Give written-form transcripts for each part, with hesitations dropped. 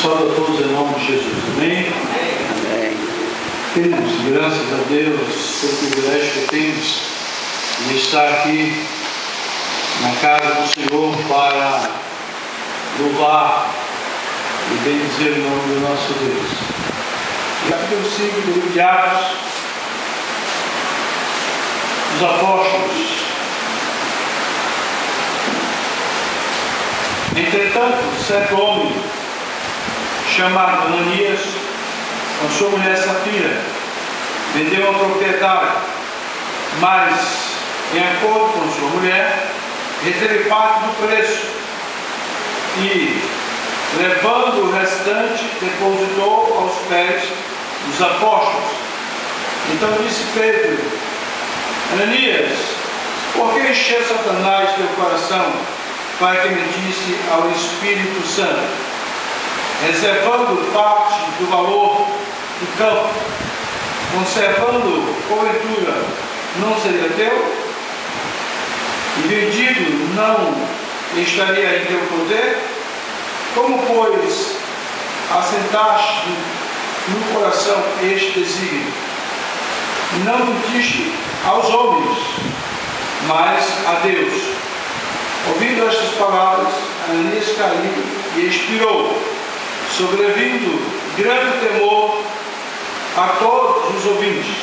Salve a todos em nome de Jesus, amém? Amém. Queridos, graças a Deus pelo privilégio que temos de estar aqui na casa do Senhor para louvar e bendizer o nome do nosso Deus. Capítulo 5 do livro de Atos dos Apóstolos. Entretanto, certo homem chamado Ananias, com sua mulher Safira, vendeu a propriedade, mas, em acordo com sua mulher, reteve parte do preço e, levando o restante, depositou aos pés dos apóstolos. Então disse Pedro: Ananias, por que encheu Satanás teu coração para que mentisse ao Espírito Santo, reservando parte do valor do campo, conservando, porventura, não seria teu? E vendido não estaria em teu poder? Como, pois, assentaste no coração este desígnio? Não mentiste aos homens, mas a Deus. Ouvindo estas palavras, Ananias caiu e expirou, sobrevindo grande temor a todos os ouvintes.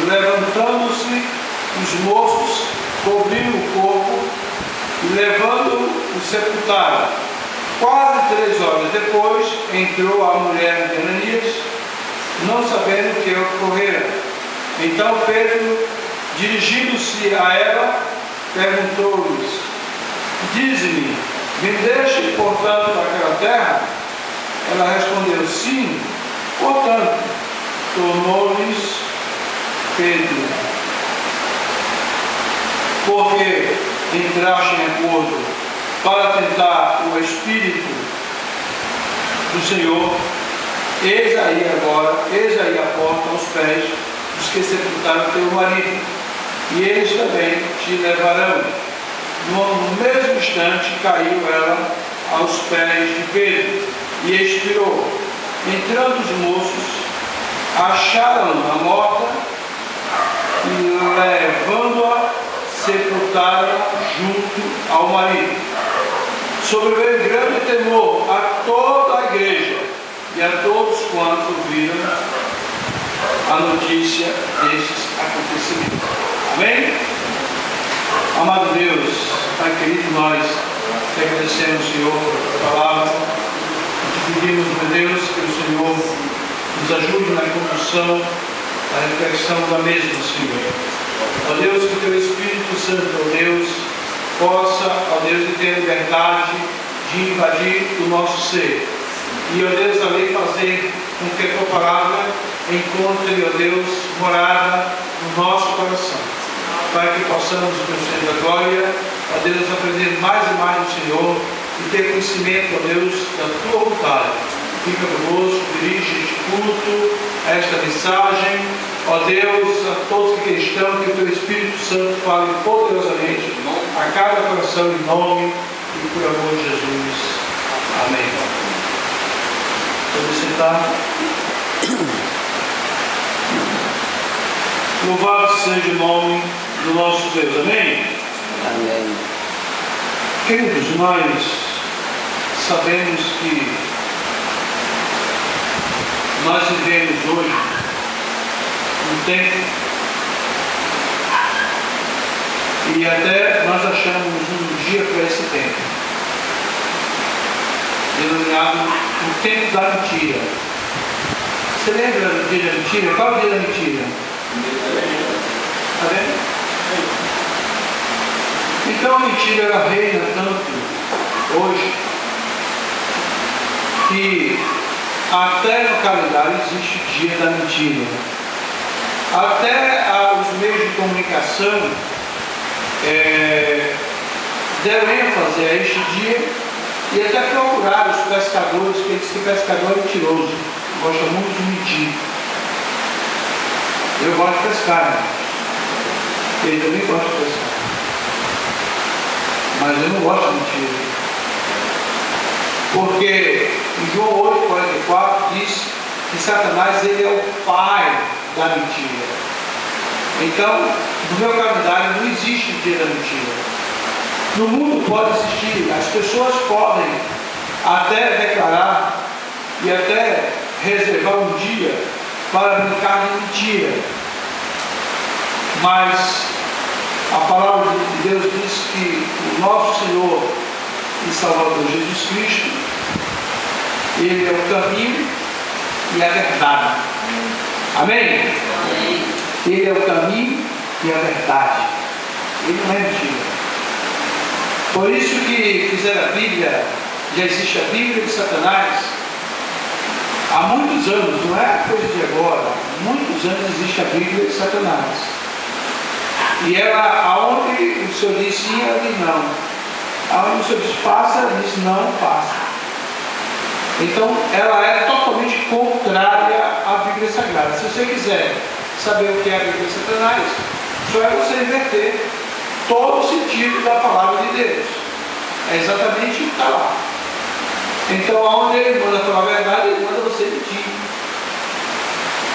Levantando-se os moços, cobriram o corpo e, levando-o, sepultaram. Quase 3 horas depois, entrou a mulher de Ananias, não sabendo o que ocorrera. Então Pedro, dirigindo-se a ela, perguntou-lhes: dize-me, vendeste, portanto, aquela terra? Ela respondeu: sim. Portanto, tornou-lhes Pedro: porque entraste em acordo para tentar o Espírito do Senhor, eis aí a porta aos pés dos que sepultaram teu marido, e eles também te levarão. No mesmo instante caiu ela aos pés de Pedro e expirou. Entrando os moços, acharam-na morta e, levando-a, sepultaram junto ao marido. Sobreveio grande temor a toda a igreja e a todos quantos ouviram a notícia destes acontecimentos. Amém? Amado Deus, Pai querido, nós te agradecemos, Senhor, por tua palavra. Te pedimos, meu Deus, que o Senhor nos ajude na condução, na reflexão da mesma, Senhor. Ó Deus, que o teu Espírito Santo, ó Deus, possa, ó Deus, ter liberdade de invadir o nosso ser. E, ó Deus, ali fazer com que a tua palavra encontre, ó Deus, morada no nosso coração. Para que possamos, meu Senhor da glória, ó Deus, aprender mais e mais do Senhor e ter conhecimento, ó Deus, da tua vontade. Fica conosco, dirige este culto, esta mensagem, ó Deus, a todos que estão, que o teu Espírito Santo fale poderosamente a cada coração, em nome e por amor de Jesus. Amém. Vamos sentar. Louvado seja o nome do nosso Deus. Amém? Amém. Queridos, nós sabemos que nós vivemos hoje um tempo e até nós achamos um dia para esse tempo, denominado o tempo da mentira. Você lembra do dia da mentira? Qual é o dia da mentira? Está vendo? Então a mentira ela reina tanto hoje que até no calendário existe o dia da mentira. Até os meios de comunicação deram ênfase a este dia e até procuraram os pescadores, que dizem que pescador é mentiroso, gosta muito de mentir. Eu gosto de pescar, né? Ele também gosta de pescar. Mas eu não gosto de mentira. Porque em João que Satanás ele é o pai da mentira. Então, no meu calendário não existe o dia da mentira. No mundo pode existir, as pessoas podem até declarar e até reservar um dia para brincar de mentira. Mas a palavra de Deus diz que o nosso Senhor e Salvador Jesus Cristo, Ele é o caminho e a verdade. Amém? Amém. Ele é o caminho e a verdade. Ele não é mentira. Por isso que fizeram a Bíblia, já existe a Bíblia de Satanás há muitos anos, não é coisa de agora. Há muitos anos existe a Bíblia de Satanás. E ela, aonde o Senhor diz sim, ela diz não. Aonde o Senhor diz passa, ela diz não, passa. Então, ela é totalmente contrária à Bíblia Sagrada. Se você quiser saber o que é a Bíblia de Satanás, só é você inverter todo o sentido da palavra de Deus. É exatamente o que está lá. Então, aonde ele manda falar a verdade, ele manda você mentir.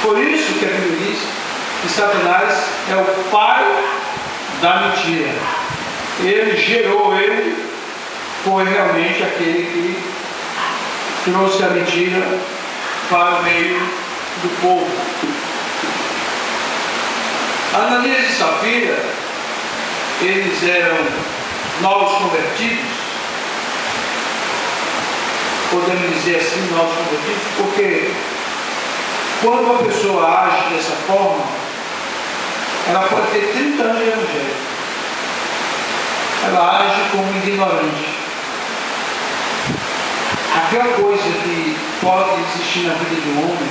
Por isso que a Bíblia diz que Satanás é o pai da mentira. Ele gerou ele, foi realmente aquele que trouxe a mentira para o meio do povo. Ananias e Safira, eles eram novos convertidos, podemos dizer assim, novos convertidos, porque quando uma pessoa age dessa forma, ela pode ter 30 anos de evangelho. Ela age como ignorante. A pior coisa que pode existir na vida de um homem,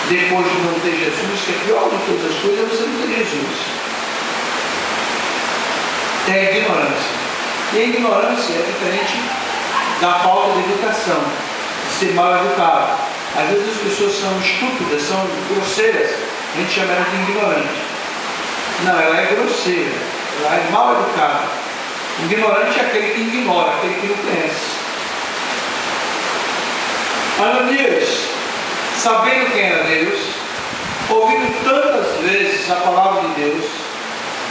depois de não ter Jesus, que é pior de todas as coisas, é você não ter Jesus. É a ignorância. E a ignorância é diferente da falta de educação, de ser mal educado. Às vezes as pessoas são estúpidas, são grosseiras, a gente chama ela de ignorante. Não, ela é grosseira, ela é mal educada. Ignorante é aquele que ignora, aquele que não conhece. Ananias, sabendo quem era Deus, ouvindo tantas vezes a palavra de Deus,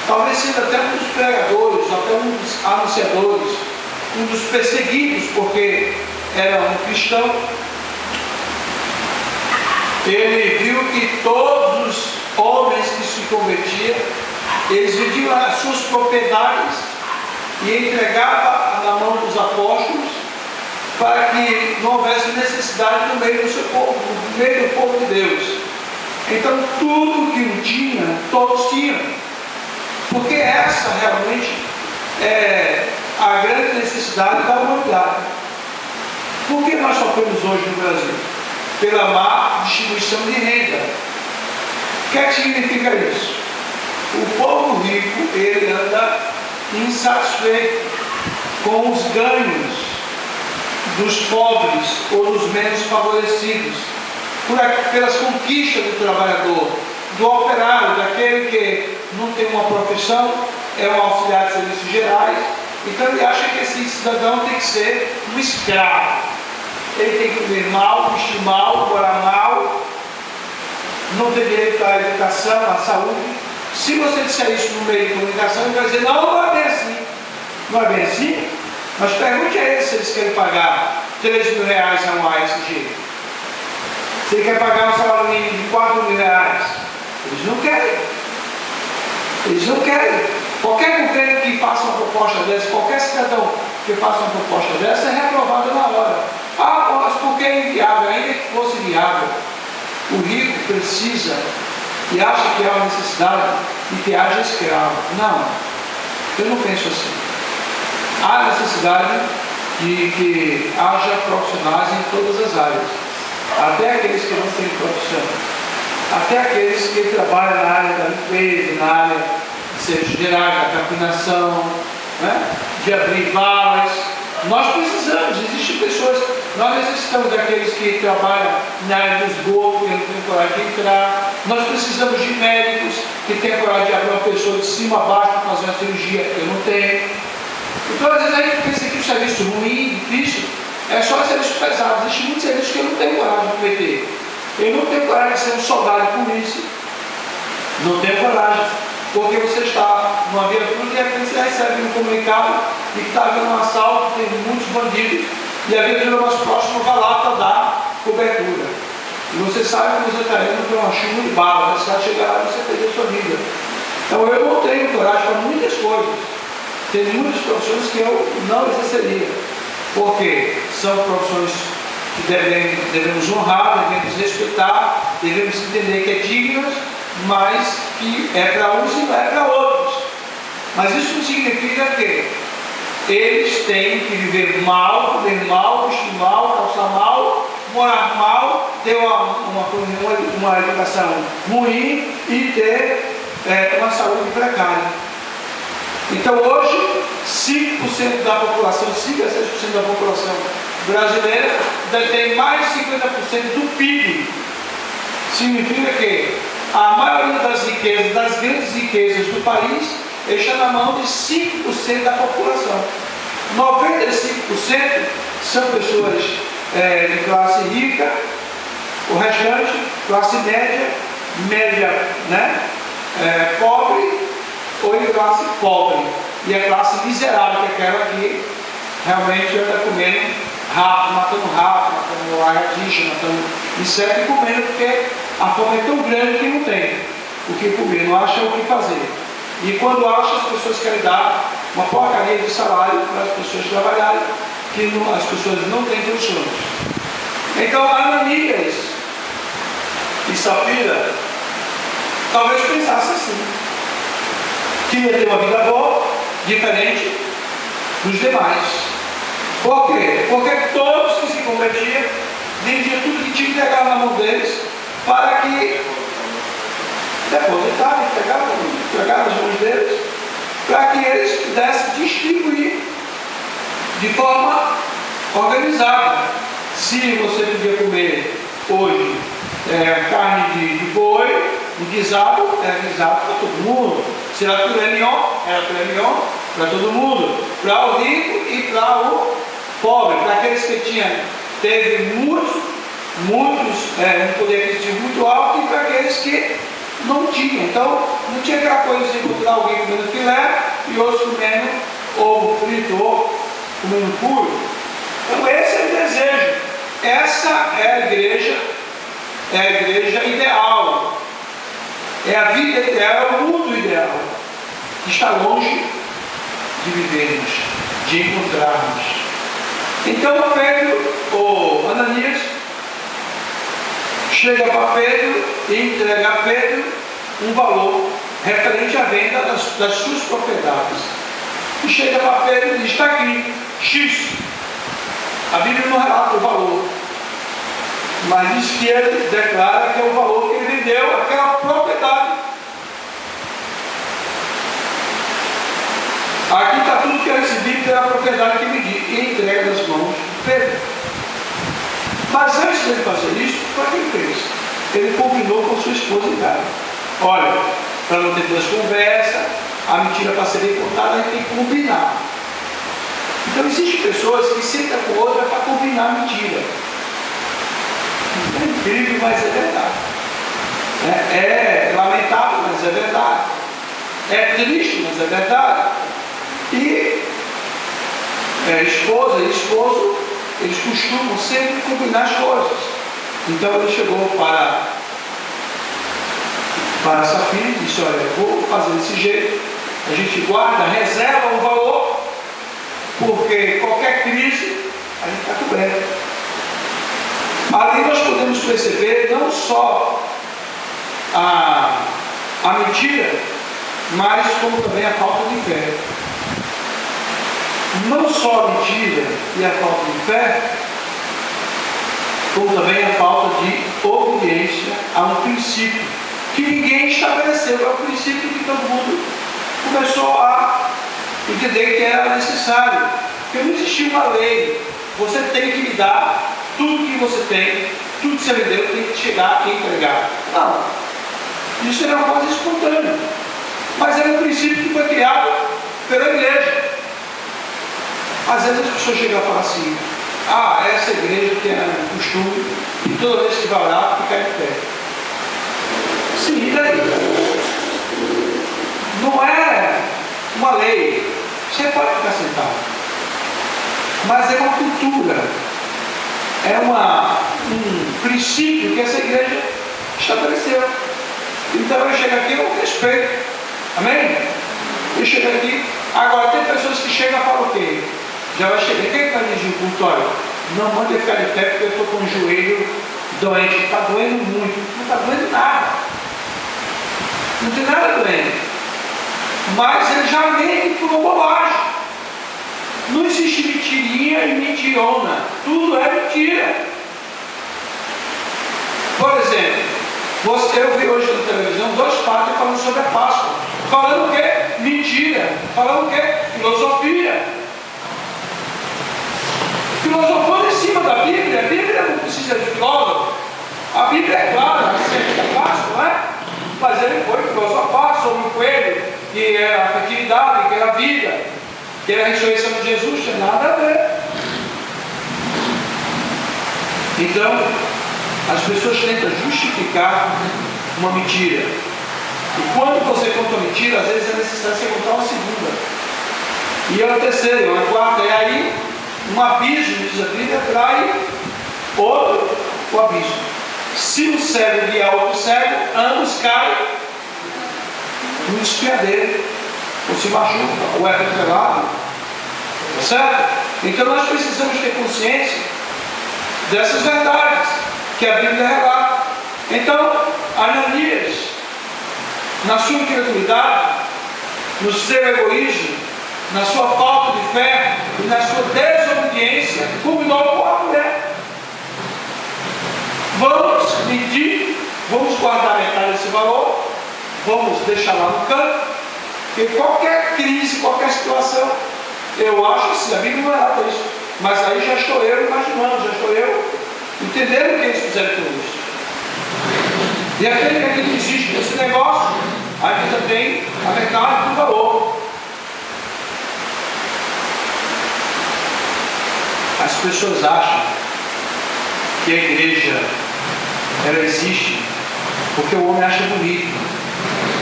talvez sendo até um dos pregadores, até um dos anunciadores, um dos perseguidos, porque era um cristão, ele viu que todos os homens que se convertiam, eles vendiam as suas propriedades e entregavam na mão dos apóstolos, para que não houvesse necessidade no meio do seu povo, no meio do povo de Deus. Então tudo que um tinha, todos tinham. Porque essa realmente é a grande necessidade da humanidade. Por que nós sofremos hoje no Brasil? Pela má distribuição de renda. O que é que significa isso? O povo rico, ele anda insatisfeito com os ganhos dos pobres ou dos menos favorecidos, pelas conquistas do trabalhador, do operário, daquele que não tem uma profissão, é um auxiliar de serviços gerais. Então ele acha que esse cidadão tem que ser um escravo. Ele tem que comer mal, vestir mal, morar mal, não ter direito à educação, à saúde. Se você disser isso no meio de comunicação, ele vai dizer, não é bem assim. Não é bem assim? Mas pergunte a eles se eles querem pagar 3 mil reais a um ASG. Se ele quer pagar um salário mínimo de 4 mil reais, eles não querem. Eles não querem. Qualquer governo que faça uma proposta dessa, qualquer cidadão que faça uma proposta dessa, é reprovado na hora. Ah, mas por que é inviável? Ainda que fosse viável, o rico precisa e acha que há uma necessidade de que haja escravo. Não, eu não penso assim. Há necessidade de que haja profissionais em todas as áreas, até aqueles que não têm profissão, até aqueles que trabalham na área da limpeza, na área de serviços gerais, da capinação, né? De abrir valas. Nós precisamos, existem pessoas, nós necessitamos daqueles que trabalham na área do esgoto, que não tem coragem de entrar. Nós precisamos de médicos que têm coragem de abrir uma pessoa de cima a baixo para fazer uma cirurgia, que eu não tenho. Então, às vezes, a gente pensa que o serviço ruim, difícil, é só serviço pesado. Existem muitos serviços que eu não tenho coragem de cometer. Eu não tenho coragem de ser um soldado de polícia. Não tenho coragem. Porque você está numa viatura e de repente você recebe um comunicado de que está havendo um assalto, tem muitos bandidos, e a viatura mais próxima vai lá para dar cobertura. E você sabe que você está indo para uma chuva de bala, você vai chegar lá e você perder a sua vida. Então eu não tenho coragem para muitas coisas. Tem muitas profissões que eu não exerceria. Porque são profissões que devemos honrar, devemos respeitar, devemos entender que é dignas, mas que é para uns e não é para outros. Mas isso não significa que eles têm que viver mal, comer mal, vestir mal, calçar mal, morar mal, ter uma educação ruim e ter uma saúde precária. Então hoje, 5% da população, 5 a 6% da população brasileira tem mais de 50% do PIB. Significa que a maioria das riquezas, das grandes riquezas do país, está na mão de 5% da população. 95% são pessoas de classe rica, o restante, classe média, pobre ou de classe pobre. E a classe miserável, que é aquela que realmente anda comendo rato, matando lagartixa, matando inseto e comendo, porque a fome é tão grande que não tem o que comer, não acha o que fazer. E quando acha, as pessoas querem dar uma porcaria de salário para as pessoas trabalharem, que as pessoas não têm condições. Então Ananias e Safira talvez pensasse assim: queria ter uma vida boa, diferente dos demais. Por quê? Porque todos que se convertiam vendiam tudo que tinha que entregar na mão deles para que depositarem, entregar nas mãos deles, para que eles pudessem distribuir de forma organizada. Se você podia comer hoje carne de boi, o guisado era guisado para todo mundo. Se era filé mignon, era filé mignon para todo mundo. Para o rico e para o pobre. Para aqueles que teve muitos, um poder aquisitivo muito alto, e para aqueles que não tinham. Então, não tinha aquela coisa de encontrar alguém comendo filé e outros comendo ovo frito ou comendo puro. Então, esse é o desejo. Essa é a igreja ideal. É a vida ideal, é o mundo ideal, que está longe de vivermos, de encontrarmos. Então Ananias chega para Pedro e entrega a Pedro um valor referente à venda das suas propriedades. E chega para Pedro e diz: está aqui, X. A Bíblia não relata o valor, mas diz que ele declara que é o valor que ele vendeu aquela propriedade. Aqui está tudo que eu recebi pela propriedade que me di, e entrega nas mãos de Pedro. Mas antes de ele fazer isso, o que ele fez? Ele combinou com sua esposa em casa. Olha, para não ter duas conversas, a mentira para ser contada, a gente tem que combinar. Então existem pessoas que sentam com outra para combinar a mentira. É incrível, mas é verdade. É lamentável, mas é verdade. É triste, mas é verdade. E esposa e esposo, eles costumam sempre combinar as coisas. Então ele chegou para Safira e disse: olha, vou fazer desse jeito, a gente guarda, reserva o valor, porque qualquer crise a gente está coberto. Ali nós podemos perceber não só a mentira, mas como também a falta de fé. Não só a mentira e a falta de fé, como também a falta de obediência a um princípio que ninguém estabeleceu. É um princípio que todo mundo começou a entender que era necessário, porque não existia uma lei. Você tem que me dar tudo que você tem, tudo que você me deu, tem que chegar e entregar. Não, isso era uma coisa espontânea, mas era um princípio que foi criado pela igreja. Às vezes as pessoas chegam a falar assim: essa igreja tem costume, e toda vez que vai orar, ficar de pé. Sim, e daí? Não é uma lei. Você pode ficar sentado. Mas é uma cultura. É um princípio que essa igreja estabeleceu. Então eu chego aqui, eu respeito. Amém? Eu chego aqui. Agora tem pessoas que chegam e falam o quê? Já vai chegar. Quem está dirigir o culto? Olha, não manda eu ficar de pé porque eu estou com o joelho doente. Está doendo muito. Não está doendo nada. Não tem nada doendo. Mas ele já mente por uma bobagem. Não existe mentirinha e mentirona. Tudo é mentira. Por exemplo, eu vi hoje na televisão 2 padres falando sobre a Páscoa. Falando o quê? Mentira. Falando o quê? Filosofia. Filosofando em cima da Bíblia. A Bíblia não precisa de filósofo. A Bíblia é clara, a da Páscoa, não é? Mas ele foi filosofar sobre o coelho, que era a fertilidade, que era a vida, que era a ressurreição de Jesus, tem nada a ver. Então, as pessoas tentam justificar uma mentira. E quando você conta uma mentira, às vezes é necessário você contar uma segunda. E é uma terceira, uma quarta, e aí um abismo, diz a Bíblia, atrai outro o abismo. Se um cego guiar outro cego, ambos caem no desfiadeiro, ou se machucam, ou é atropelado, certo? Então nós precisamos ter consciência dessas verdades que a Bíblia relata. Então, Ananias, na sua incredulidade, no seu egoísmo, na sua falta de fé e na sua desobediência, culminou com a mulher. Vamos medir, vamos guardar metade desse valor, vamos deixar lá no canto, porque qualquer crise, qualquer situação, eu acho assim, a Bíblia não é nada isso, mas aí já estou eu imaginando, já estou eu entendendo o que eles fizeram com isso. E aquele que aqui não existe nesse negócio, aqui também a metade do valor. As pessoas acham que a igreja ela existe porque o homem acha bonito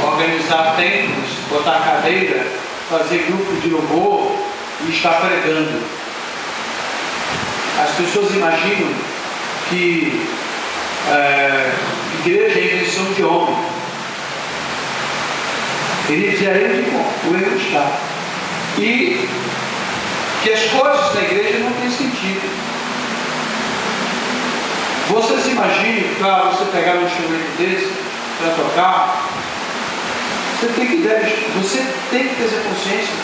organizar templos, botar cadeira, fazer grupo de louvor e estar pregando. As pessoas imaginam que igreja é invenção de homem. Ele diz o erro está. E que as coisas da igreja não têm sentido. Vocês imaginem, para você pegar um instrumento desse, para tocar, você tem que ter essa consciência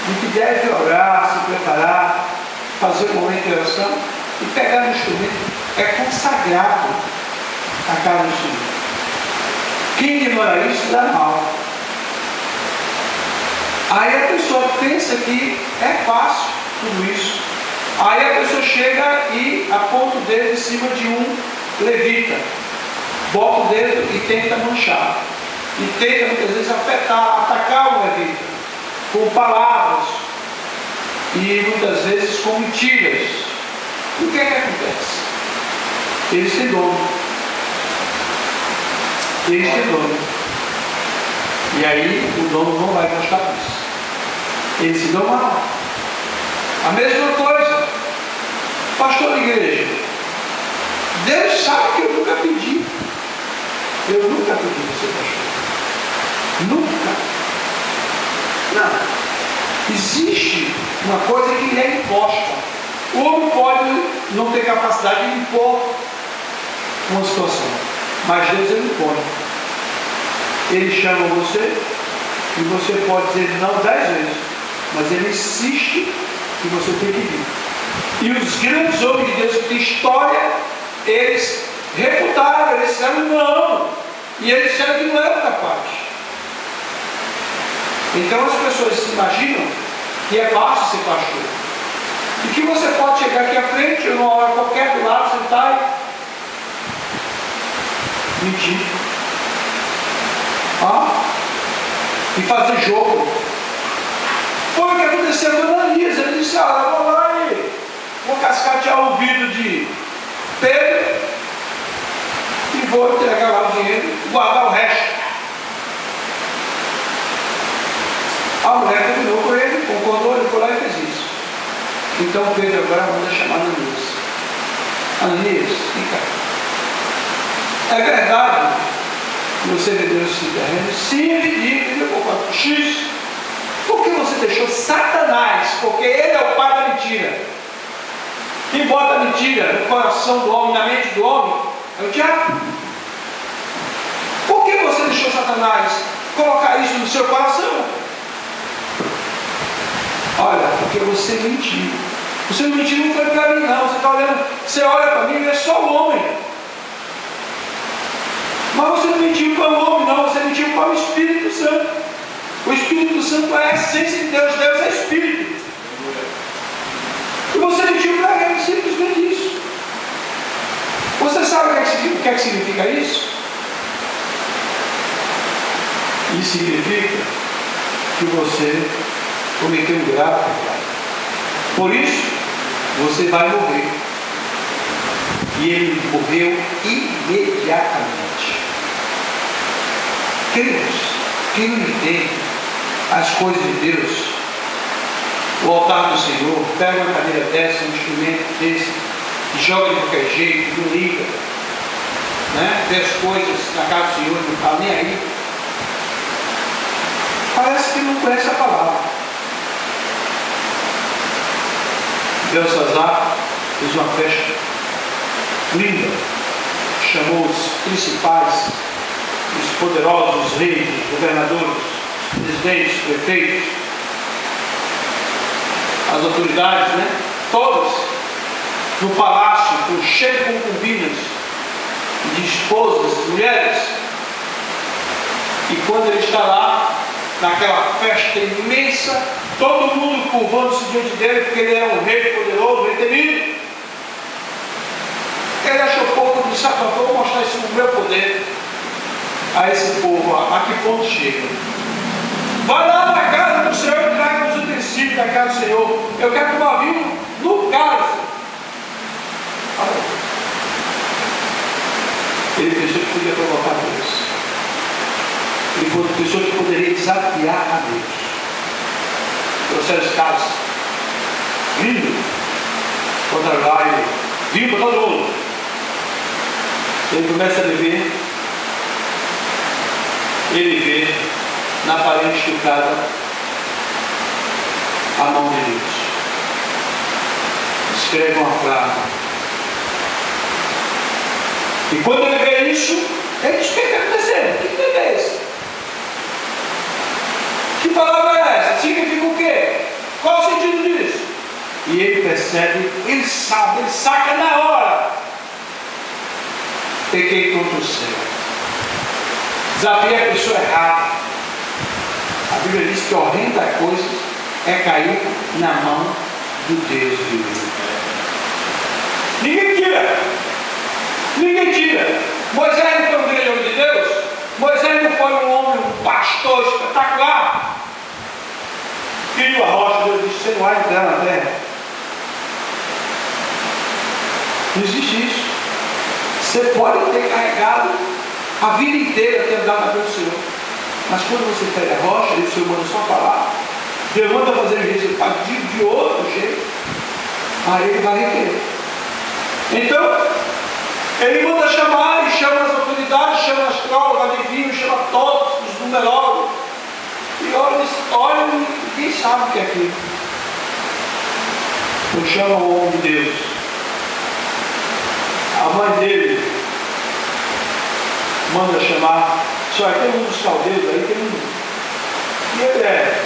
de que deve orar, se preparar, fazer um momento de oração e pegar um instrumento. É consagrado a cada instrumento. Quem ignora isso dá mal. Aí a pessoa pensa que é fácil tudo isso. Aí a pessoa chega e aponta o dedo em cima de um levita, bota o dedo e tenta manchar, e tenta muitas vezes atacar o levita com palavras e muitas vezes com mentiras. E o que é que acontece? Eles têm dono. Eles têm dono. E aí o dono não vai gostar disso. Eles se dão mal. A mesma coisa, pastor de igreja. Deus sabe que eu nunca pedi. Eu nunca pedi para ser pastor. Nunca. Não. Existe uma coisa que lhe é imposta. O homem pode não ter capacidade de impor uma situação, mas Deus ele impõe. Ele chama você e você pode dizer não 10 vezes, mas ele insiste que você tem que vir. E os grandes homens de Deus que têm história, eles reputaram, eles disseram não, e eles disseram que não eram capazes. Então as pessoas se imaginam que é fácil ser pastor, e que você pode chegar aqui à frente, ou numa hora qualquer do lado, sentar e mentir, e fazer jogo. Foi o que aconteceu com Ananias. Ele disse: eu vou lá e vou cascatear o ouvido de Pedro e vou entregar lá o dinheiro e guardar o resto. A mulher combinou com ele, concordou, ele foi lá e fez isso. Então Pedro agora manda chamar Ananias. Ananias, vem cá. É verdade que você vendeu esse terreno? Sim, vendi, por quanto? X. Por que você deixou Satanás? Porque ele é o pai da mentira. Quem bota a mentira no coração do homem, na mente do homem, é o diabo. Por que você deixou Satanás colocar isso no seu coração? Olha, porque você mentiu. Você não mentiu, não foi para mim não. Você está olhando, você olha para mim e é só o homem. Mas você não mentiu para o homem não, você mentiu para o Espírito Santo. O Espírito Santo é a essência de Deus, Deus é Espírito. E você mentiu para ele, simplesmente isso. Você sabe o que é que significa isso? Isso significa que você cometeu um grave pecado. Por isso, você vai morrer. E ele morreu imediatamente. Queridos, quem não entende as coisas de Deus, o altar do Senhor, pega uma cadeira dessa, um instrumento desse, e joga de qualquer jeito, não liga, né? Vê as coisas na casa do Senhor, não está nem aí. Parece que não conhece a palavra. Belsazar fez uma festa linda, chamou os principais, os poderosos, os reis, os governadores, os presidentes, os prefeitos, as autoridades, né? Todas no palácio, cheio de concubinas, de esposas, mulheres. E quando ele está lá, naquela festa imensa, todo mundo curvando-se diante dele, porque ele era um rei poderoso, um rei temido. Ele achou pouco, disse: vou mostrar isso no meu poder a esse povo. A que ponto chega? Vai lá na casa do Senhor e traga os utensílios da casa do Senhor. Eu quero que o navio no cálice. Ele pensou que podia provocar Deus. Ele pensou que poderia desafiar a Deus. Trouxeram os cálices, lindo, contra lá e vinho para todo mundo. Ele começa a beber. Ele vê na parede esticada a mão de Deus. Escreve uma frase. E quando ele vê isso, ele diz: o que está acontecendo? Que Deus é esse? Que palavra é essa? Significa o quê? Qual o sentido disso? E ele percebe, ele sabe, ele saca na hora. Pequei contra o céu. Desafiei a pessoa errada. A Bíblia diz que a horrenda coisa é cair na mão do Deus vivo. Ninguém tira. Ninguém tira. Moisés não foi um grande homem de Deus? Moisés não foi um homem, um pastor espetacular? Filho a rocha, Deus disse: você não vai entrar na terra. Não existe isso. Você pode ter carregado a vida inteira, ter andado na frente do Senhor. Mas quando você pega a rocha, e o Senhor manda só falar, Deus manda fazer isso, ele faz de outro jeito, aí ele vai requerer. Então, ele manda chamar, e chama as autoridades, chama as astrólogas, adivinhos, chama todos os numerólogos. E olha, ninguém sabe o que é aquilo. Então chama o homem de Deus. A mãe dele manda chamar. Só tem um dos caldeus aí, tem um. E ele é.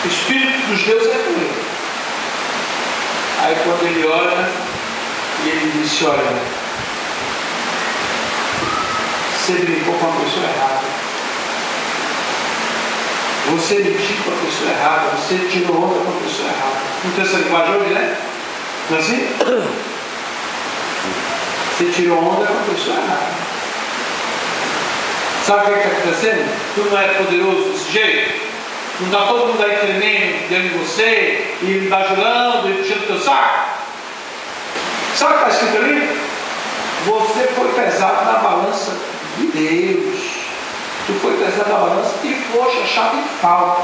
O Espírito dos deuses é com ele. Aí quando ele olha, e ele disse: olha, você brincou com a pessoa errada. Você mentiu com a pessoa errada. Você tirou onda com a pessoa errada. Não tem essa linguagem hoje, né? Não é assim? Você tirou onda com a pessoa errada. Sabe o que está acontecendo? Tu não é poderoso desse jeito? Não está todo mundo aí tremendo dentro de você e bajulando e puxando o teu saco? Sabe o que está escrito ali? Você foi pesado na de Deus. Tu foi pesado na balança e foste achado em falta.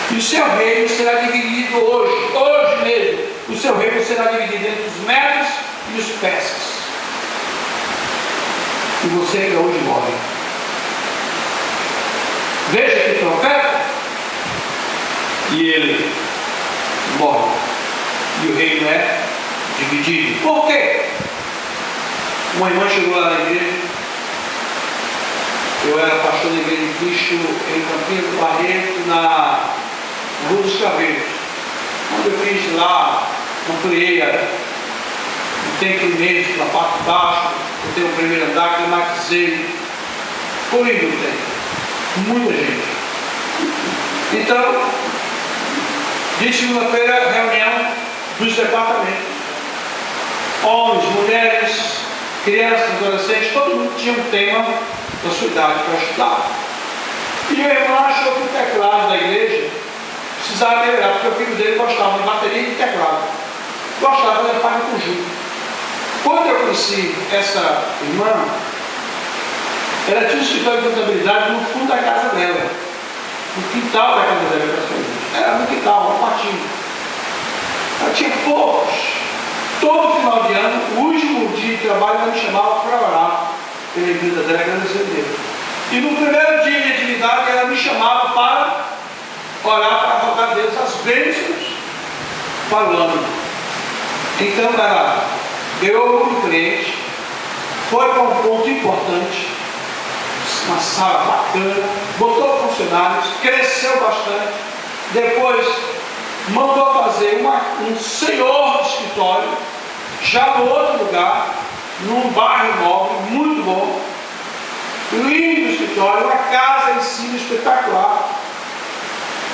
E o seu reino será dividido hoje mesmo. O seu reino será dividido entre os medos e os persas. E você ainda hoje morre. Veja que profeta. E ele morre. E o reino é dividido. Por quê? Uma irmã chegou lá na igreja. Eu era pastor da Igreja de Cristo em Campina do Barreto, na Rua dos Caveiros. Quando eu fiz lá, ampliei o templo imenso na parte de baixo, eu tenho o primeiro andar, climatizei. Foi lindo o templo. Muita gente. Então, de segunda-feira, reunião dos departamentos. Homens, mulheres, crianças, adolescentes, todo mundo tinha um tema da sua idade para estudar. E o irmão achou que o teclado da igreja precisava melhorar, porque o filho dele gostava de bateria e de teclado. Gostava de levar em conjunto. Quando eu conheci essa irmã, ela tinha um escritório de contabilidade no fundo da casa dela, no quintal da casa dela, praticamente. Era no quintal, um quartinho. Ela tinha poucos. Todo final de ano, o último dia de trabalho, ela me chamava para orar pela vida dela, agradecer a Deus. E no primeiro dia de atividade, ela me chamava para orar, para rogar a Deus as bênçãos para o ano. Então ela deu um cliente, foi para um ponto importante, uma sala bacana, botou funcionários, cresceu bastante, depois mandou fazer um senhor de escritório, já no outro lugar, num bairro nobre, muito bom, lindo escritório, uma casa em cima espetacular.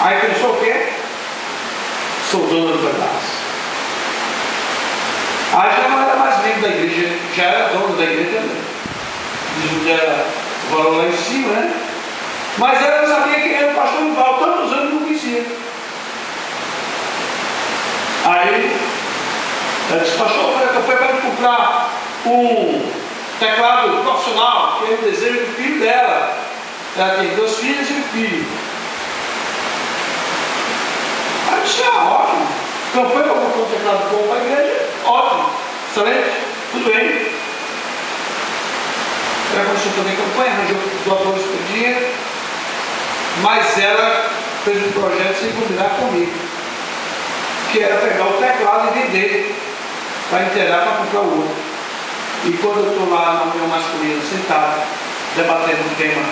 Aí pensou o quê? Sou dono do pedaço. Aí já não era mais membro da igreja, já era dono da igreja também. Diz que era o valor lá em cima, né? Mas ela não sabia quem era o pastor Nival, tantos anos não conhecia. Aí ela disse, pastor, eu fui para comprar um teclado profissional, que é o desejo do filho dela. Ela tem 2 filhos e um filho. Aí eu disse, ótimo. Então foi para comprar um teclado bom para a igreja, ótimo, excelente, tudo bem. Ela começou também campanha, arranjou doadores por dia, mas ela fez um projeto sem combinar comigo, que era pegar o teclado e vender, para inteirar para comprar o outro. E quando eu estou lá na reunião masculina, sentado, debatendo o tema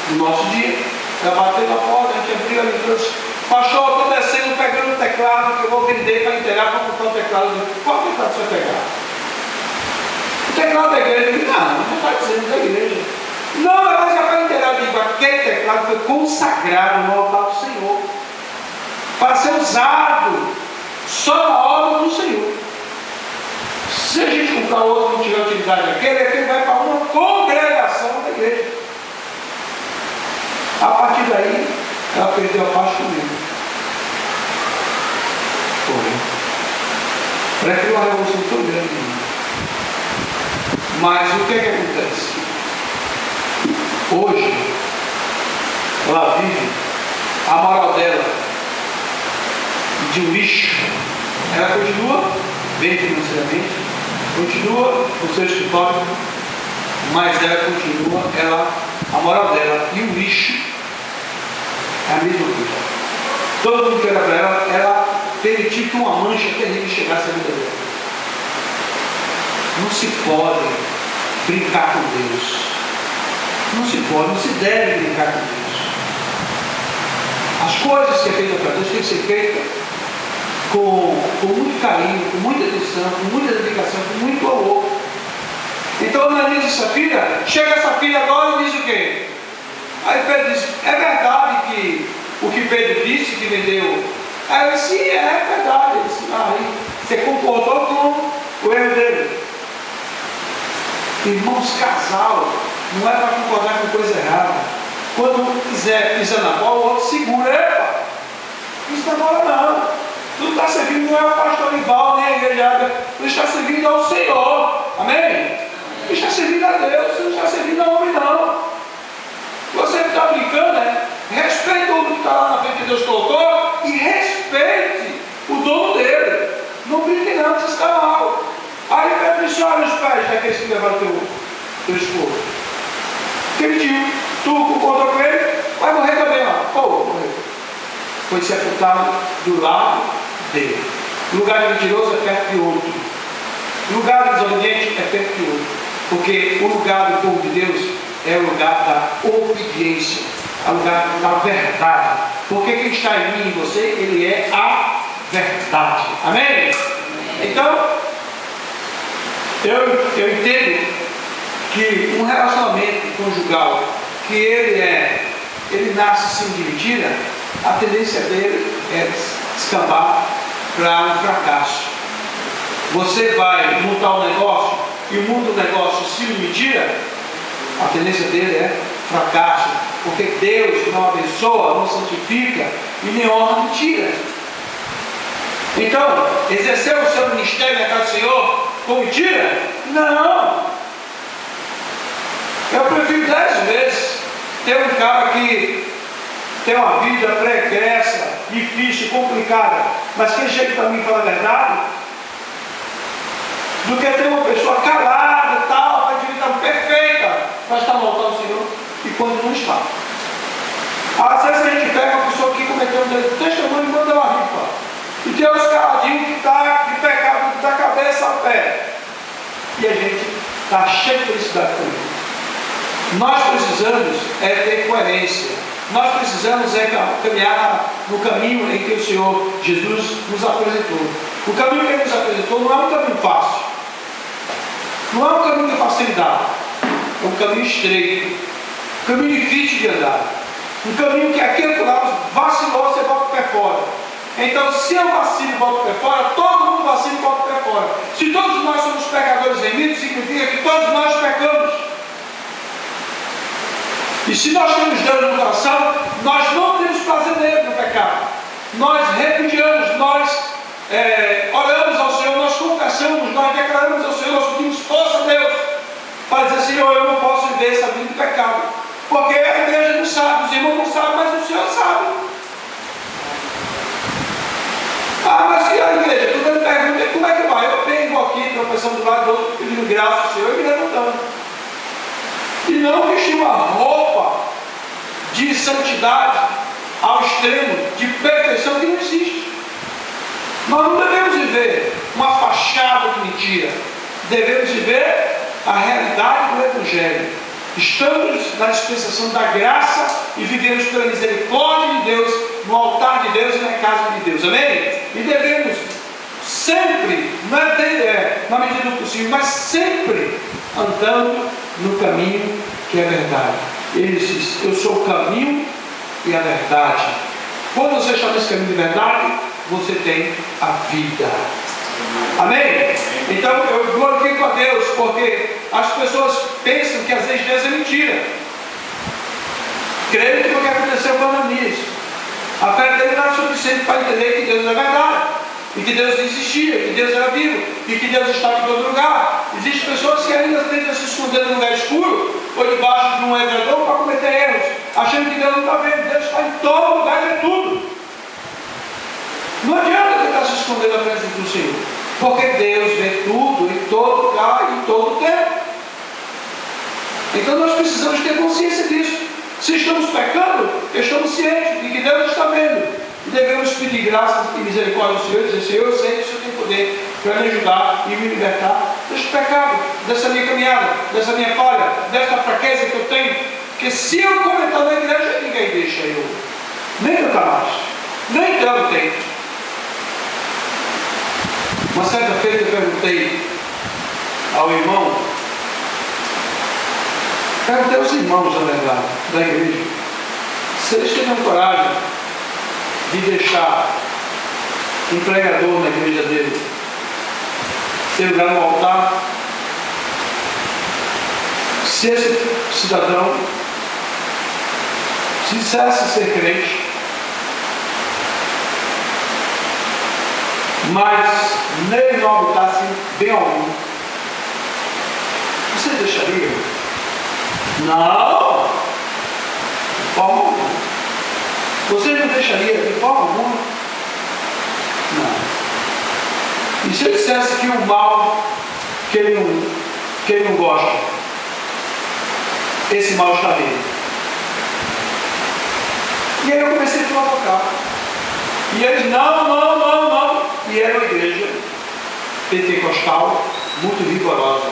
do nosso dia, ela bateu na porta, a gente abriu ali e trouxe, pastor, eu estou descendo, pegando o teclado que eu vou vender para inteirar para comprar o teclado. Qual teclado você vai pegar? O teclado da igreja. Eu disse, não está dizendo da igreja. Não, mas é para inteirar. Eu digo, aquele teclado foi consagrado no altar do Senhor, para ser usado só na obra do Senhor. Se a gente comprar outro não tiver utilidade aquele vai para uma congregação da igreja. A partir daí, ela perdeu a paz comigo. Foi. Prefiro uma revolução tão grande. Mas o que é que acontece? Hoje, ela vive a moral dela de um lixo. Ela continua bem financeiramente, continua no seu escritório, mas ela continua, a moral dela e o lixo é a mesma coisa. Todo mundo que era para ela permitiu que uma mancha terrível chegasse à vida dela. Não se pode brincar com Deus. Não se pode, não se deve brincar com Deus. As coisas que é feita para Deus tem que ser feitas com muito carinho, com muita atenção, com muita dedicação, com muito amor. Então Ananias e Safira, chega Safira agora e diz o quê? Aí Pedro diz, é verdade que o que Pedro disse que vendeu? Aí ele disse, sim, é verdade. Ele disse, aí você concordou com o erro dele. Irmãos, casal não é para concordar com coisa errada. Quando um quiser pisar na bola, o outro segura. Epa, isso não é bola não. Tu está servindo, não é o pastor Nival, nem a igreja. Tu está servindo ao Senhor. Amém? Tu está servindo a Deus. foi sepultado do lado dele. O lugar de mentiroso é perto de outro. O lugar desobediente é perto de outro. Porque o lugar do povo de Deus é o lugar da obediência, é o lugar da verdade. Porque quem está em mim e em você, ele é a verdade. Amém? Então, eu entendo que um relacionamento conjugal, que ele nasce sem de mentira, a tendência dele é descambar para um fracasso. Você vai montar um negócio e monta um negócio sem mentira, a tendência dele é fracasso, porque Deus não abençoa, não santifica e nem honra mentira. Então, exercer o seu ministério na casa do Senhor com mentira? Não! Eu prefiro 10 vezes ter um cara que tem uma vida pregressa, difícil, complicada, mas que chega para mim e fala a verdade, do que ter uma pessoa calada e tal, a vida está perfeita, mas está voltando ao Senhor e quando não está. Às vezes a gente pega uma pessoa que cometeu um testemunho e manda ela rifa. E tem os caladinhos que está de pecado da cabeça ao pé. E a gente está cheio de felicidade com ele. Nós precisamos ter coerência. Nós precisamos caminhar no caminho em que o Senhor Jesus nos apresentou. O caminho que Ele nos apresentou não é um caminho fácil. Não é um caminho de facilidade. É um caminho estreito. Um caminho difícil de andar. Um caminho que aquele que lá vacilou, você bota o pé fora. Então, se eu vacilo e boto o pé fora, todo mundo vacila e bota o pé fora. Se todos nós somos pecadores remidos, significa que todos nós pecamos. E se nós temos Deus no coração, nós não temos prazer nele no pecado. Nós repudiamos, nós oramos ao Senhor, nós confessamos, nós declaramos ao Senhor, nós pedimos força a Deus para dizer: Senhor, eu não posso viver essa vida de pecado. Porque a igreja não sabe, os irmãos não sabem, mas o Senhor sabe. Ah, mas se a igreja, tu me pergunta, como é que vai? Eu venho aqui, tropeçando do lado do outro, pedindo graça ao Senhor e me levantando. E não vestir uma roupa de santidade ao extremo, de perfeição que não existe. Nós não devemos viver uma fachada de mentira. Devemos viver a realidade do Evangelho. Estamos na dispensação da graça e vivemos pela misericórdia de Deus, no altar de Deus e na casa de Deus. Amém? E devemos sempre, na medida do possível, mas sempre andando no caminho que é a verdade. Ele diz: eu sou o caminho e a verdade. Quando você está nesse caminho de verdade, você tem a vida. Amém? Então eu glorifico a Deus, porque as pessoas pensam que às vezes Deus é mentira. Creio que o que aconteceu com Ananias, a fé dele não era suficiente para entender que Deus é verdade, e que Deus existia, que Deus era vivo, e que Deus estava em todo lugar. Existem pessoas que ainda tentam se esconder num lugar escuro, ou debaixo de um edredom, para cometer erros, achando que Deus não está vendo. Deus está em todo lugar e vê tudo. Não adianta tentar se esconder da presença do Senhor, porque Deus vê tudo, em todo lugar e em todo tempo. Então nós precisamos ter consciência disso. Se estamos pecando, estamos cientes de que Deus está vendo. E devemos pedir graça e misericórdia ao Senhor e dizer: Senhor, eu sei que o Senhor tem poder para me ajudar e me libertar deste pecado, dessa minha caminhada, dessa minha falha, desta fraqueza que eu tenho. Porque se eu comentar na igreja, ninguém deixa eu. Nem cantar mais, nem cantar tempo. Uma certa feita eu perguntei ao irmão, perguntei aos irmãos, na verdade, da igreja, se eles teriam coragem de deixar um pregador na igreja dele ter lugar no altar, se esse cidadão se dissesse ser crente, mas nele não habitasse bem algum, você deixaria? Não, de forma alguma. Você não deixaria de forma alguma? Não. E se eu dissesse que o mal que ele não gosta, esse mal está nele? E aí eu comecei a provocar. E eles, não. E era uma igreja pentecostal muito rigorosa.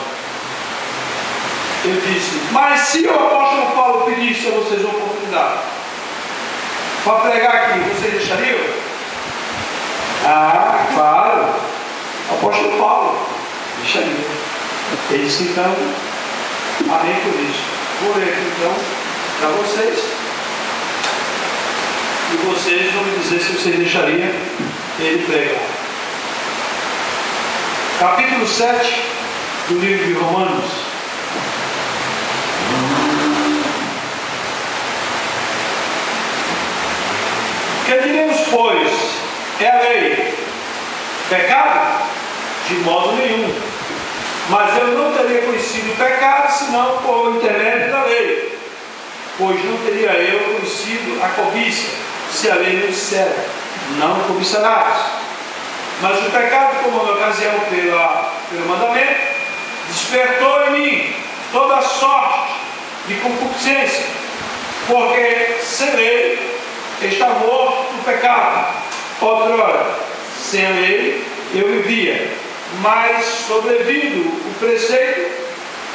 Eu disse, mas se o apóstolo Paulo pedisse a vocês uma oportunidade para pregar aqui, vocês deixariam? Ah, claro. O apóstolo Paulo deixaria. Ele disse, então, amém por isso. Vou ler aqui então para vocês. E vocês vão me dizer se vocês deixariam ele pregar. Capítulo 7 do livro de Romanos. Que diremos, pois, é a lei pecado? De modo nenhum. Mas eu não teria conhecido o pecado senão por intermédio da lei, pois não teria eu conhecido a cobiça, se a lei não disser, não cobiçarás. Mas o pecado, como na ocasião pelo mandamento, despertou em mim toda sorte de concupiscência, porque sem lei está morto o pecado. Outrora, sem a lei eu vivia, mas sobrevindo o preceito,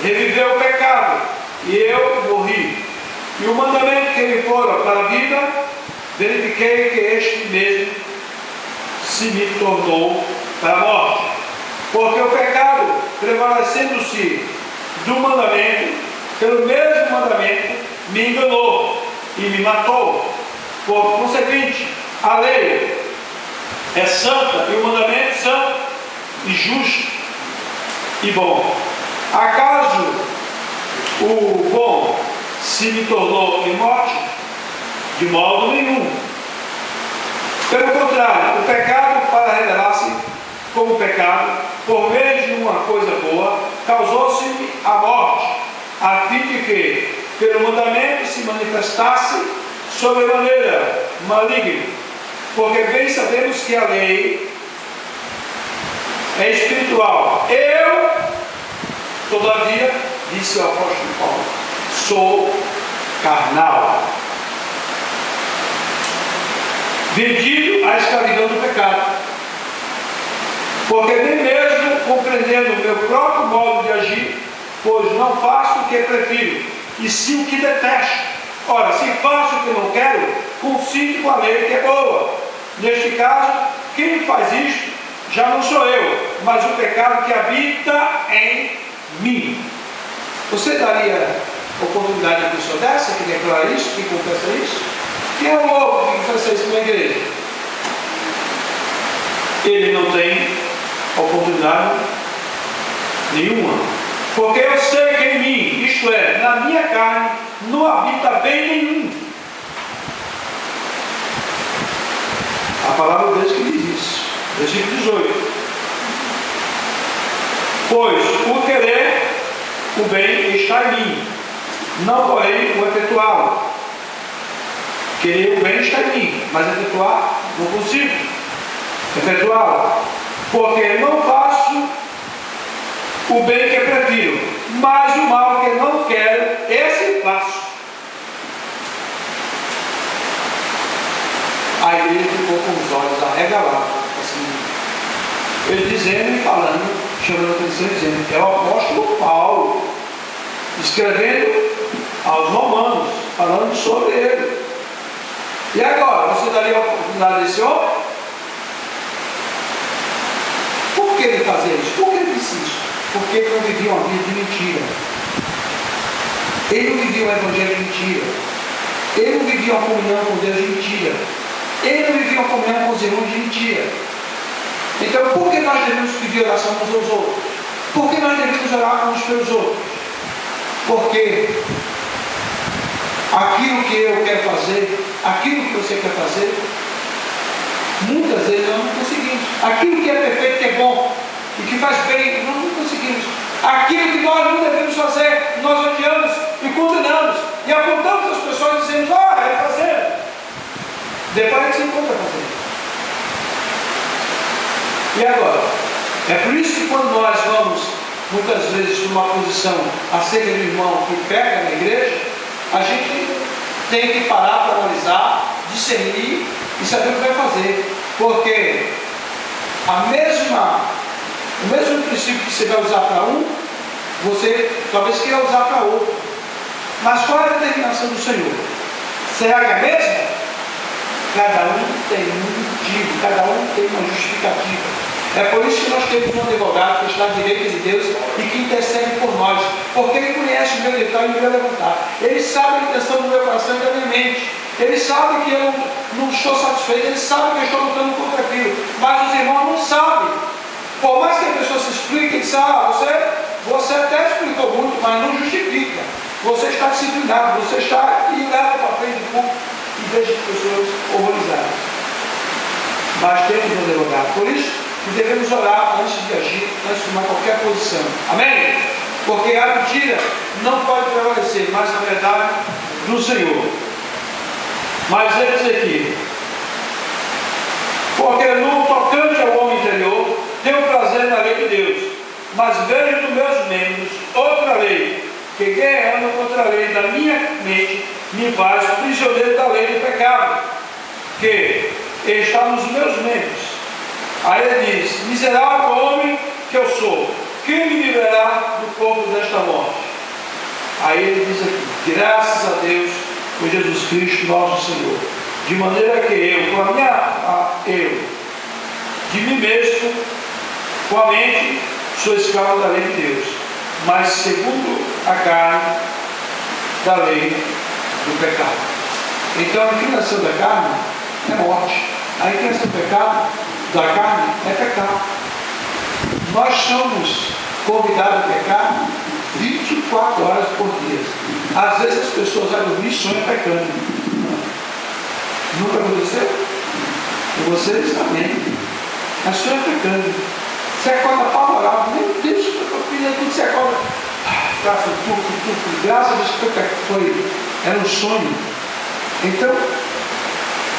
reviveu o pecado, e eu morri. E o mandamento que me fora para a vida, verifiquei que este mesmo se me tornou para a morte. Porque o pecado, prevalecendo-se do mandamento, pelo mesmo mandamento, me enganou e me matou. Por conseguinte, a lei é santa e o mandamento santo e justo e bom. Acaso o bom se me tornou em morte? De modo nenhum. Pelo contrário, o pecado, para revelar-se como pecado, por meio de uma coisa boa, causou-se a morte, a fim de que, pelo mandamento, se manifestasse sobremaneira maligno. Porque bem sabemos que a lei é espiritual. Eu, todavia, disse o apóstolo Paulo, sou carnal, vendido à escravidão do pecado. Porque nem mesmo compreendendo o meu próprio modo de agir, pois não faço o que prefiro, e sim o que detesto. Ora, se faço o que não quero, consinto com a lei que é boa. Neste caso, quem faz isto já não sou eu, mas o pecado que habita em mim. Você daria oportunidade a uma pessoa dessa que declara isso, que confessa isso? Quem é o louco que confessa isso na igreja? Ele não tem oportunidade nenhuma. Porque eu sei que em mim, isto é, na minha carne, não habita bem nenhum. A palavra de Deus que diz isso. Versículo 18. Pois o querer, o bem está em mim, não porém o efetuá-lo. Querer o bem está em mim, mas efetuar não consigo efetuá-lo. Porque não faço o bem que prefiro, mas o mal que não quero, esse faço. A igreja ficou com os olhos arregalados, assim, ele dizendo e falando, chamando a atenção, dizendo que é o apóstolo Paulo, escrevendo aos romanos, falando sobre ele. E agora, você daria a oportunidade desse homem? Por que ele fazia isso? Por que ele disse isso? Porque ele não vivia uma vida de mentira. Ele não vivia um evangelho de mentira. Ele não vivia uma comunhão com Deus de mentira. Ele não vivia uma comunhão com os irmãos de mentira. Então, por que nós devemos pedir oração uns aos outros? Por que nós devemos orar uns pelos outros? Porque aquilo que eu quero fazer, aquilo que você quer fazer, muitas vezes nós não conseguimos. Aquilo que é perfeito, que é bom e que faz bem, nós não conseguimos. Aquilo que nós não devemos fazer, nós odiamos e condenamos e apontamos as pessoas e dizemos, é fazendo. Depois a gente se encontra fazendo. E agora? É por isso que quando nós vamos, muitas vezes, numa posição acerca do irmão que peca na igreja, a gente tem que parar para analisar, discernir e saber o que vai fazer. Porque o mesmo princípio que você vai usar para um, você talvez queira usar para outro. Mas qual é a determinação do Senhor? Será que é a mesma? Cada um tem um motivo, cada um tem uma justificativa. É por isso que nós temos um advogado que está à direita de Deus e que intercede por nós. Porque ele conhece o meu deitar e o meu levantar. Ele sabe a intenção do meu coração e da minha mente. Ele sabe que eu não estou satisfeito. Ele sabe que eu estou lutando contra aquilo. Mas os irmãos não sabem. Por mais que a pessoa se explique, ele diz, você até explicou muito, mas não justifica. Você está disciplinado, você está e leva para frente do culto e deixa as pessoas horrorizadas. Mas temos um advogado. Por isso, que devemos orar antes de agir, antes de tomar qualquer posição. Amém? Porque a mentira não pode prevalecer, mas a verdade do Senhor. Mas ele diz aqui, porque no tocante ao homem interior, tenho prazer na lei de Deus, mas vejo nos meus membros outra lei, que guerreando contra a lei da minha mente, me faz prisioneiro da lei do pecado, que está nos meus membros. Aí ele diz, miserável homem que eu sou, quem me livrará do corpo desta morte? Aí ele diz aqui, graças a Deus por Jesus Cristo nosso Senhor, de maneira que eu, de mim mesmo, com a mente, sou escravo da lei de Deus, mas segundo a carne, da lei do pecado. Então a inclinação da carne é morte, a inclinação do pecado da carne é pecado. Nós somos convidados a pecar 24 horas por dia. Às vezes as pessoas vão dormir e sonham pecando. Nunca aconteceu? Com vocês também. Mas sonham pecando. Você acorda apavorado. Meu Deus, que eu fiz tudo. Você acorda. Graças a Deus que era um sonho. Então,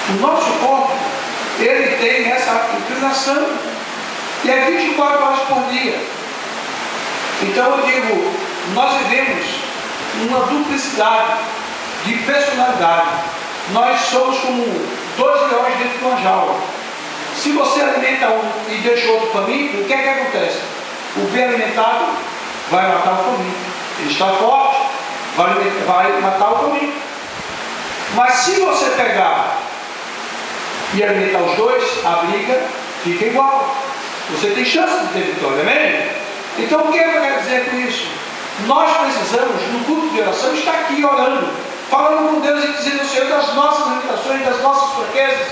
o nosso corpo, ele tem essa inclinação, e é 24 horas por dia. Então eu digo, nós vivemos uma duplicidade de personalidade. Nós somos como 2 leões dentro de uma jaula. Se você alimenta um e deixa outro faminto, o que é que acontece? O bem alimentado vai matar o faminto. Ele está forte, vai matar o faminto. Mas se você pegar e alimentar os dois, a briga fica igual. Você tem chance de ter vitória, amém? Então o que eu quero dizer com isso? Nós precisamos, no culto de oração, estar aqui orando, falando com Deus e dizendo ao Senhor das nossas limitações, das nossas fraquezas,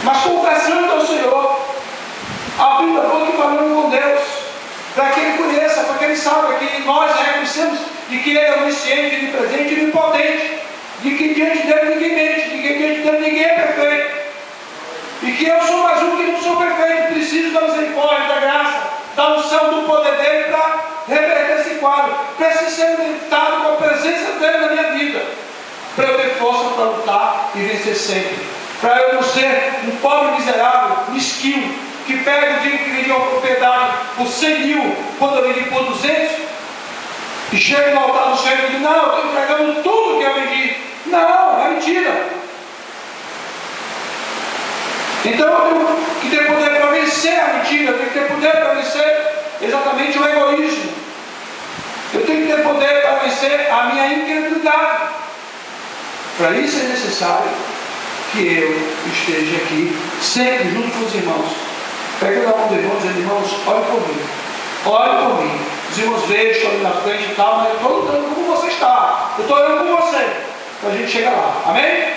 mas confessando ao Senhor, abrindo a boca e falando com Deus, para que Ele conheça, para que Ele saiba que nós reconhecemos de que Ele é onisciente, onipresente e onipotente, de que diante dele ninguém mente, de que diante dele ninguém é perfeito, e que eu sou mais um que não sou perfeito, preciso da misericórdia, da graça, da unção, do poder dele para reverter esse quadro. Preciso ser alimentado com a presença dele na minha vida, para eu ter força para lutar e vencer sempre, para eu não ser um pobre miserável, mesquinho, que pega o dia que vendia uma propriedade por 100 mil, quando eu vendi por 200, e chega no altar do Senhor e diz, não, eu estou entregando tudo que eu vendi. Não, é mentira. Então eu tenho que ter poder para vencer a mentira, eu tenho que ter poder para vencer exatamente o egoísmo. Eu tenho que ter poder para vencer a minha incredulidade. Para isso é necessário que eu esteja aqui, sempre junto com os irmãos. Pega na mão do irmão, dizendo, irmãos, olhe por mim. Olhe por mim. Os irmãos veem, estou ali na frente e tal, mas eu estou lutando como você está. Eu estou olhando com você, para a gente chegar lá. Amém?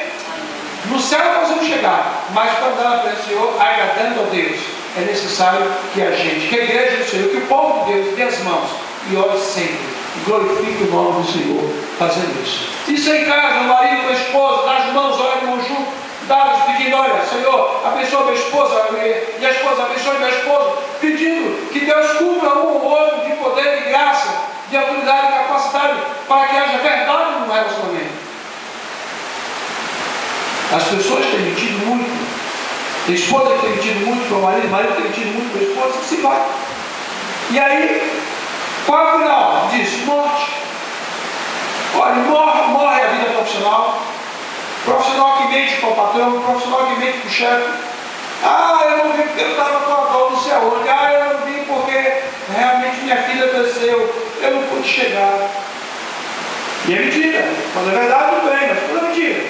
No céu nós vamos chegar, mas para andar na frente do Senhor, agradando a Deus, é necessário que a gente, que a igreja do Senhor, que o povo de Deus dê as mãos e ore sempre, e glorifique o nome do Senhor fazendo isso. Isso em casa, o marido com a esposa, dá as mãos, olha no junto, dados pedindo, olha, Senhor, abençoa minha esposa, e a esposa abençoe meu esposo, pedindo que Deus cubra um ou outro de poder, de graça, de autoridade e capacidade, para que haja verdade no relacionamento. As pessoas têm mentido muito, a esposa tem mentido muito para o marido tem mentido muito para a esposa, se vai. E aí, qual é o final disso? Morte. Olha, morre a vida profissional, profissional que mente para o patrão, profissional que mente para o chefe, Ah, eu não vim porque eu estava com a avó não sei aonde. Ah, eu não vim porque realmente minha filha cresceu. Eu não pude chegar. E é mentira. Quando é verdade, tudo bem, mas tudo é mentira.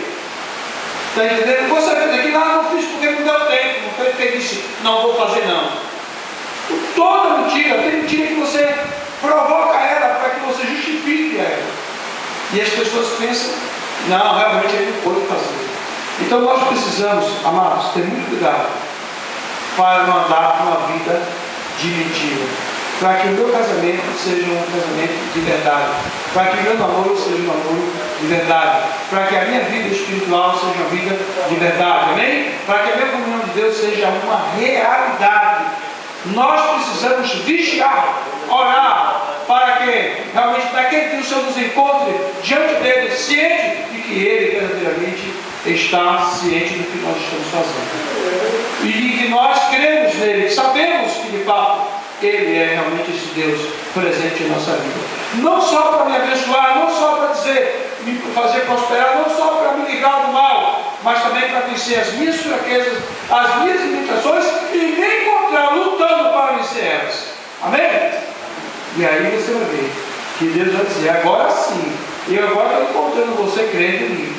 Está entendendo? Você vai dizer que não fiz porque não deu tempo. Não foi porque disse, não vou fazer não. Toda mentira, tem mentira que você provoca ela para que você justifique ela. E as pessoas pensam, não, realmente ele não pode fazer. Então nós precisamos, amados, ter muito cuidado para não andar uma vida de mentira. Para que o meu casamento seja um casamento de verdade. Para que o meu namoro seja um namoro de verdade. Para que a minha vida espiritual seja uma vida de verdade. Amém? Para que a minha comunhão de Deus seja uma realidade. Nós precisamos vigiar, orar, para que realmente naquele dia o Senhor nos encontre diante dele, ciente de que ele verdadeiramente está ciente do que nós estamos fazendo. E de que nós cremos nele, sabemos que de fato ele é realmente esse Deus presente em nossa vida. Não só para me abençoar, não só para dizer, me fazer prosperar, não só para me livrar do mal, mas também para conhecer as minhas fraquezas, as minhas limitações e me encontrar lutando para vencer elas. Amém? E aí você vai ver que Deus vai dizer, agora sim, eu agora estou encontrando você crendo em mim.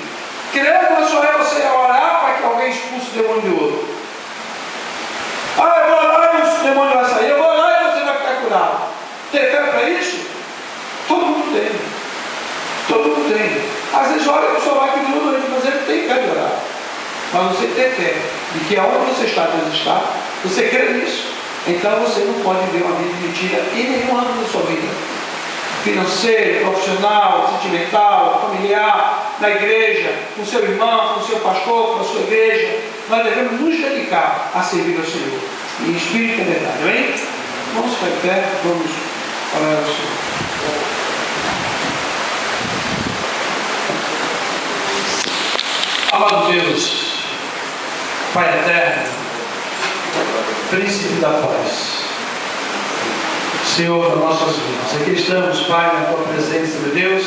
Crendo não só é você orar para que alguém expulse o demônio do outro. Ah, eu vou orar e o demônio vai sair, eu vou orar e você vai ficar curado. Tem fé para isso? Todo mundo tem. Todo mundo tem. Às vezes olha e a pessoa vai que virou doente, mas ele tem fé de orar. Mas você tem fé de que aonde você está, Deus está, você crê nisso. Então você não pode viver uma vida de mentira em nenhum âmbito da sua vida. Financeiro, profissional, sentimental, familiar, na igreja, com seu irmão, com seu pastor, com a sua igreja. Nós devemos nos dedicar a servir ao Senhor. Em espírito e verdade. Amém? Vamos ficar em pé, vamos orar ao Senhor. Amado Deus, Pai eterno, Príncipe da paz, Senhor das nossas vidas, aqui estamos, Pai, na Tua presença, meu Deus,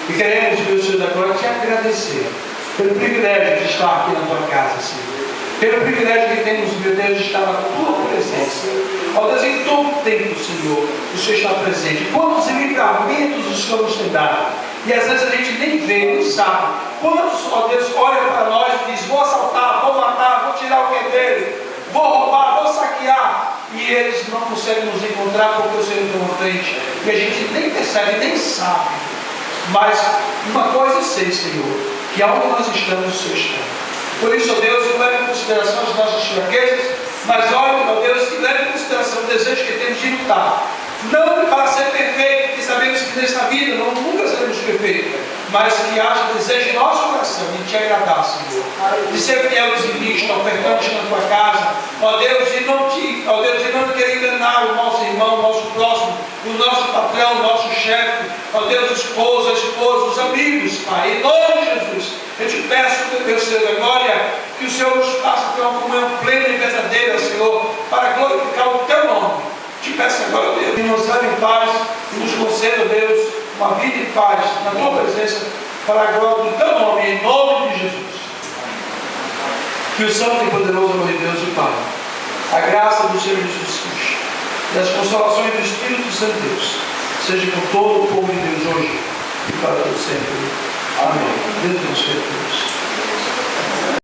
e queremos, meu Senhor da glória, te agradecer pelo privilégio de estar aqui na Tua casa, Senhor. Pelo privilégio que temos, meu Deus, de estar na Tua presença. Ó Deus, em todo tempo, Senhor, o Senhor está presente. Quantos livramentos o Senhor nos tem dado? E às vezes a gente nem vê, nem sabe. Quantos, ó Deus, olha para nós e diz, vou assaltar, vou matar, vou tirar o que é dele, vou roubar, vou saquear. E eles não conseguem nos encontrar porque o Senhor está na frente. E a gente nem percebe, nem sabe. Mas uma coisa eu sei, Senhor, que aonde nós estamos, o Senhor está. Por isso, ó Deus, não leve em consideração as nossas fraquezas, mas olha, ó Deus, que leve em consideração o desejo que temos de lutar. Não para ser perfeito, porque sabemos que nesta vida nunca seremos perfeitos, mas que haja desejo em nosso coração de te agradar, Senhor. De ser fiel, dizimista, ofertante na tua casa, ó Deus, de não querer enganar o nosso irmão, o nosso próximo, o nosso patrão, o nosso chefe, ó Deus, esposa, os amigos, Pai, em nome de Jesus. Eu te peço, meu Senhor da glória, que o Senhor nos faça ter uma comunhão plena e verdadeira, Senhor, para glorificar o teu nome. Te peço agora, Deus, que nos leve em paz e nos conceda, Deus, uma vida em paz na tua presença, para a glória do teu nome, em nome de Jesus. Que o Santo e poderoso amor de Deus, o Pai, a graça do Senhor Jesus Cristo e as consolações do Espírito Santo de Deus, seja com todo o povo de Deus hoje e para todo sempre. Amém. Deus nos perdoe.